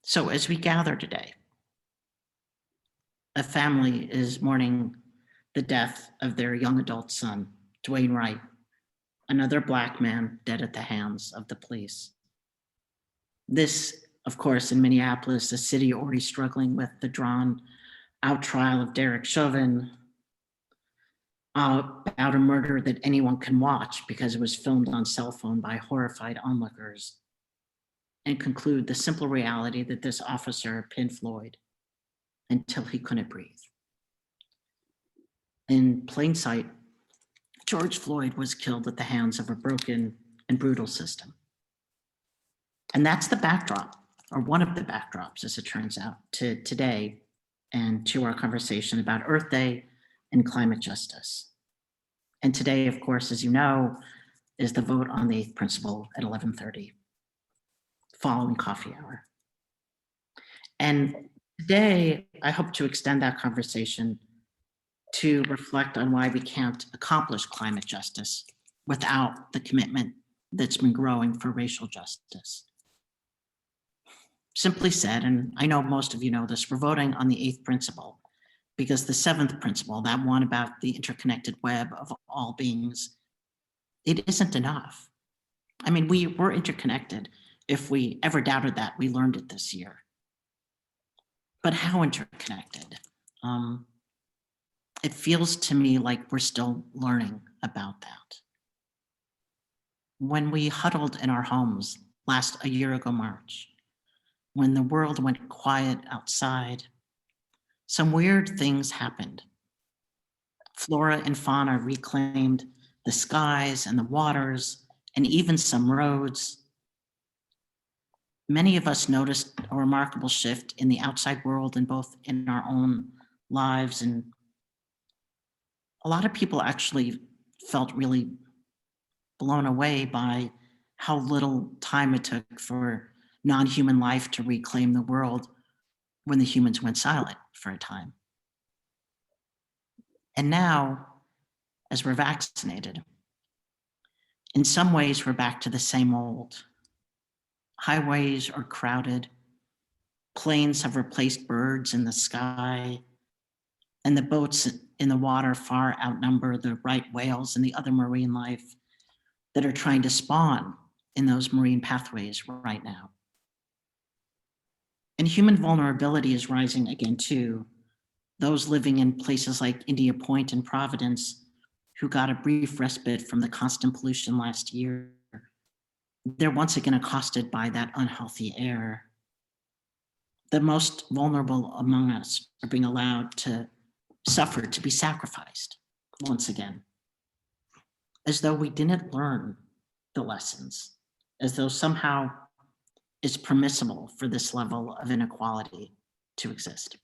So as we gather today, a family is mourning the death of their young adult son, Dwayne Wright, another Black man dead at the hands of the police. This, of course, in Minneapolis, a city already struggling with the drawn out trial of Derek Chauvin, about a murder that anyone can watch because it was filmed on cell phone by horrified onlookers, and conclude the simple reality that this officer pinned Floyd until he couldn't breathe. In plain sight, George Floyd was killed at the hands of a broken and brutal system. And that's the backdrop, or one of the backdrops, as it turns out, to today and to our conversation about Earth Day and climate justice. And today, of course, as you know, is the vote on the eighth principle at 11:30, following coffee hour. And today, I hope to extend that conversation to reflect on why we can't accomplish climate justice without the commitment that's been growing for racial justice. Simply said, and I know most of you know this, we're voting on the eighth principle because the seventh principle, that one about the interconnected web of all beings, it isn't enough. I mean, we're interconnected. If we ever doubted that, we learned it this year. But how interconnected? It feels to me like we're still learning about that. When we huddled in our homes a year ago March, when the world went quiet outside, some weird things happened. Flora and fauna reclaimed the skies and the waters and even some roads. Many of us noticed a remarkable shift in the outside world and both in our own lives, and a lot of people actually felt really blown away by how little time it took for non-human life to reclaim the world when the humans went silent for a time. And now, as we're vaccinated, in some ways we're back to the same old. Highways are crowded, planes have replaced birds in the sky, and the boats in the water far outnumber the right whales and the other marine life that are trying to spawn in those marine pathways right now. And human vulnerability is rising again too. Those living in places like India Point and Providence, who got a brief respite from the constant pollution last year, they're once again accosted by that unhealthy air. The most vulnerable among us are being allowed to suffer, to be sacrificed once again, as though we didn't learn the lessons, as though somehow it's permissible for this level of inequality to exist.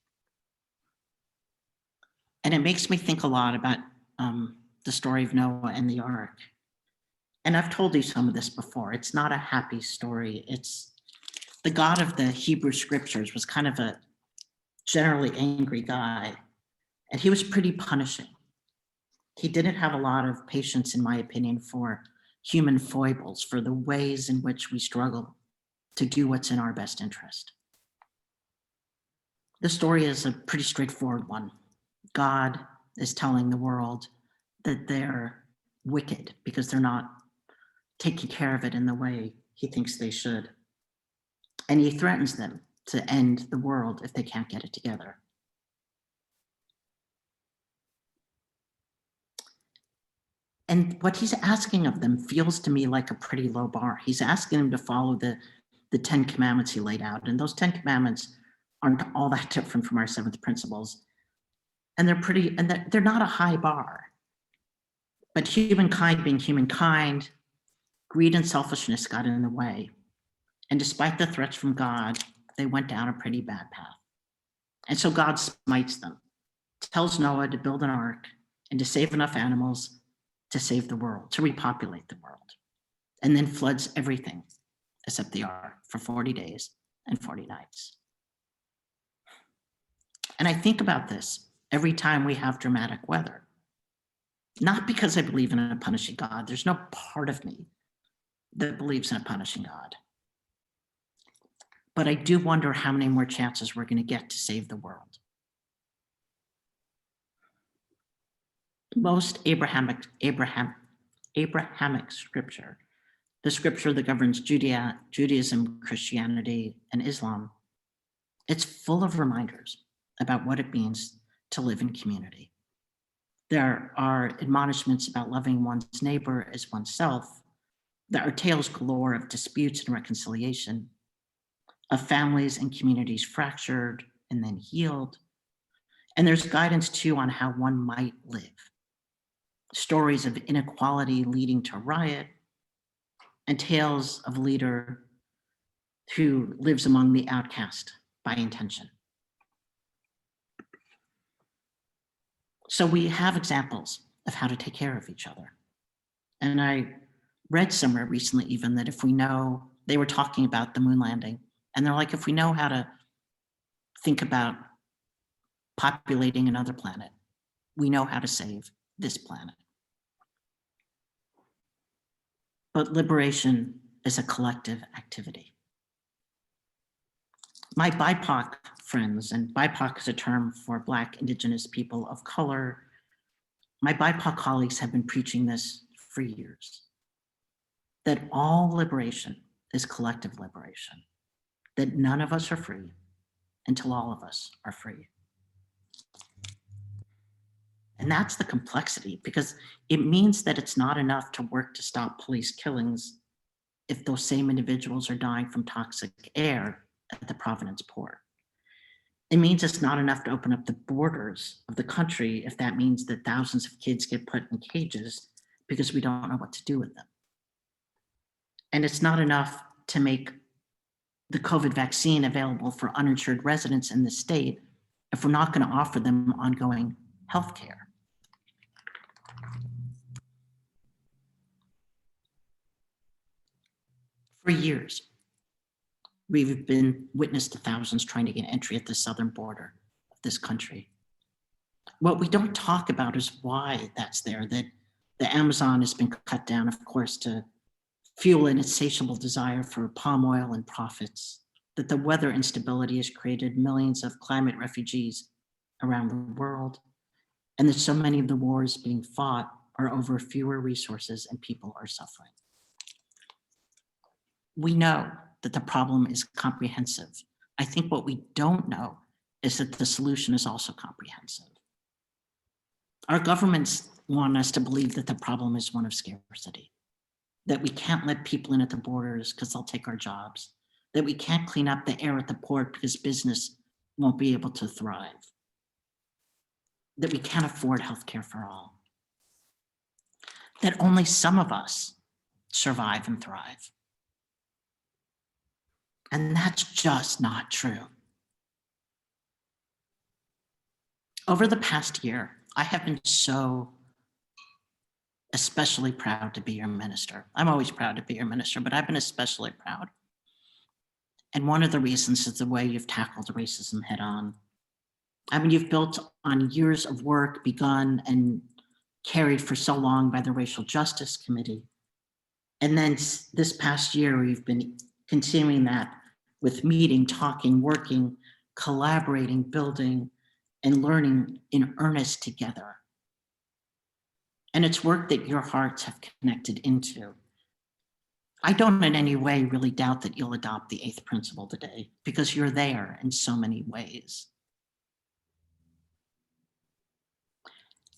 And it makes me think a lot about the story of Noah and the ark. And I've told you some of this before. It's not a happy story. It's the God of the Hebrew scriptures was kind of a generally angry guy, and he was pretty punishing. He didn't have a lot of patience, in my opinion, for human foibles, for the ways in which we struggle to do what's in our best interest. The story is a pretty straightforward one. God is telling the world that they're wicked because they're not taking care of it in the way he thinks they should. And he threatens them to end the world if they can't get it together. And what he's asking of them feels to me like a pretty low bar. He's asking them to follow the 10 commandments he laid out. And those 10 commandments aren't all that different from our seventh principles. And they're not a high bar. But humankind being humankind, greed and selfishness got in the way. And despite the threats from God, they went down a pretty bad path. And so God smites them, tells Noah to build an ark and to save enough animals to save the world, to repopulate the world, and then floods everything except the ark for 40 days and 40 nights. And I think about this every time we have dramatic weather, not because I believe in a punishing God. There's no part of me that believes in a punishing God. But I do wonder how many more chances we're going to get to save the world. Most Abrahamic scripture, the scripture that governs Judaism, Christianity, and Islam, it's full of reminders about what it means to live in community. There are admonishments about loving one's neighbor as oneself. There are tales galore of disputes and reconciliation, of families and communities fractured and then healed. And there's guidance too on how one might live. Stories of inequality leading to riot, and tales of a leader who lives among the outcast by intention. So we have examples of how to take care of each other. And I read somewhere recently even that if we know, they were talking about the moon landing, and they're like, if we know how to think about populating another planet, we know how to save this planet. But liberation is a collective activity. My BIPOC friends, and BIPOC is a term for Black, Indigenous people of color, my BIPOC colleagues have been preaching this for years, that all liberation is collective liberation, that none of us are free until all of us are free. And that's the complexity, because it means that it's not enough to work to stop police killings if those same individuals are dying from toxic air at the Providence port. It means it's not enough to open up the borders of the country if that means that thousands of kids get put in cages because we don't know what to do with them. And it's not enough to make the COVID vaccine available for uninsured residents in the state if we're not going to offer them ongoing health care. For years, we've been witness to thousands trying to get entry at the southern border of this country. What we don't talk about is why that's there, that the Amazon has been cut down, of course, to fuel an insatiable desire for palm oil and profits, that the weather instability has created millions of climate refugees around the world, and that so many of the wars being fought are over fewer resources and people are suffering. We know that the problem is comprehensive. I think what we don't know is that the solution is also comprehensive. Our governments want us to believe that the problem is one of scarcity, that we can't let people in at the borders because they'll take our jobs, that we can't clean up the air at the port because business won't be able to thrive, that we can't afford healthcare for all, that only some of us survive and thrive. And that's just not true. Over the past year, I have been so especially proud to be your minister. I'm always proud to be your minister, but I've been especially proud. And one of the reasons is the way you've tackled racism head on. I mean, you've built on years of work begun and carried for so long by the Racial Justice Committee. And then this past year, we've been continuing that with meeting, talking, working, collaborating, building, and learning in earnest together. And it's work that your hearts have connected into. I don't in any way really doubt that you'll adopt the eighth principle today, because you're there in so many ways.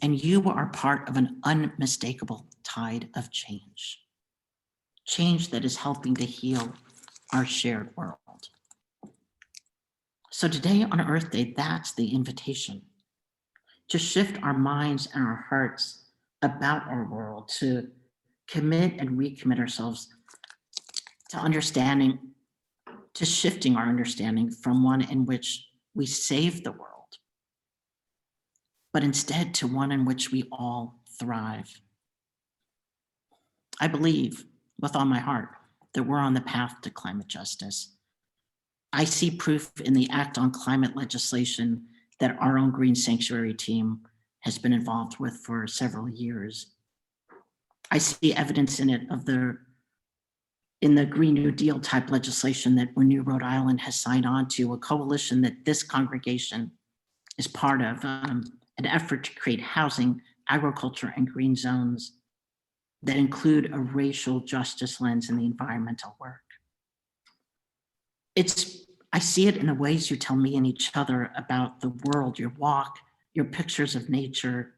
And you are part of an unmistakable tide of change. Change that is helping to heal our shared world. So today on Earth Day, that's the invitation, to shift our minds and our hearts about our world, to commit and recommit ourselves to understanding, to shifting our understanding from one in which we save the world, but instead to one in which we all thrive. I believe with all my heart that we're on the path to climate justice. I see proof in the Act on Climate legislation that our own Green Sanctuary team has been involved with for several years. I see evidence in it of the in the Green New Deal type legislation that Renew Rhode Island has signed on to, a coalition that this congregation is part of, an effort to create housing, agriculture, and green zones that include a racial justice lens in the environmental work. I see it in the ways you tell me and each other about the world, your walk, your pictures of nature.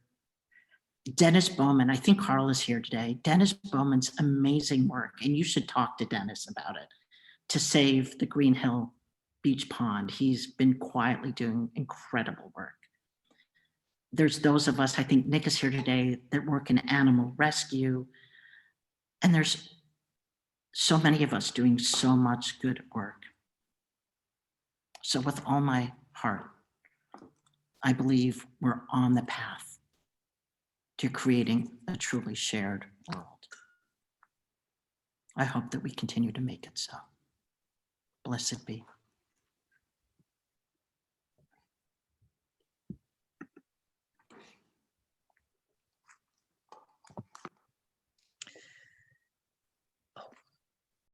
Dennis Bowman, I think Carl is here today. Dennis Bowman's amazing work, and you should talk to Dennis about it, to save the Green Hill Beach Pond. He's been quietly doing incredible work. There's those of us, I think Nick is here today, that work in animal rescue. And there's so many of us doing so much good work. So with all my heart, I believe we're on the path to creating a truly shared world. I hope that we continue to make it so. Blessed be.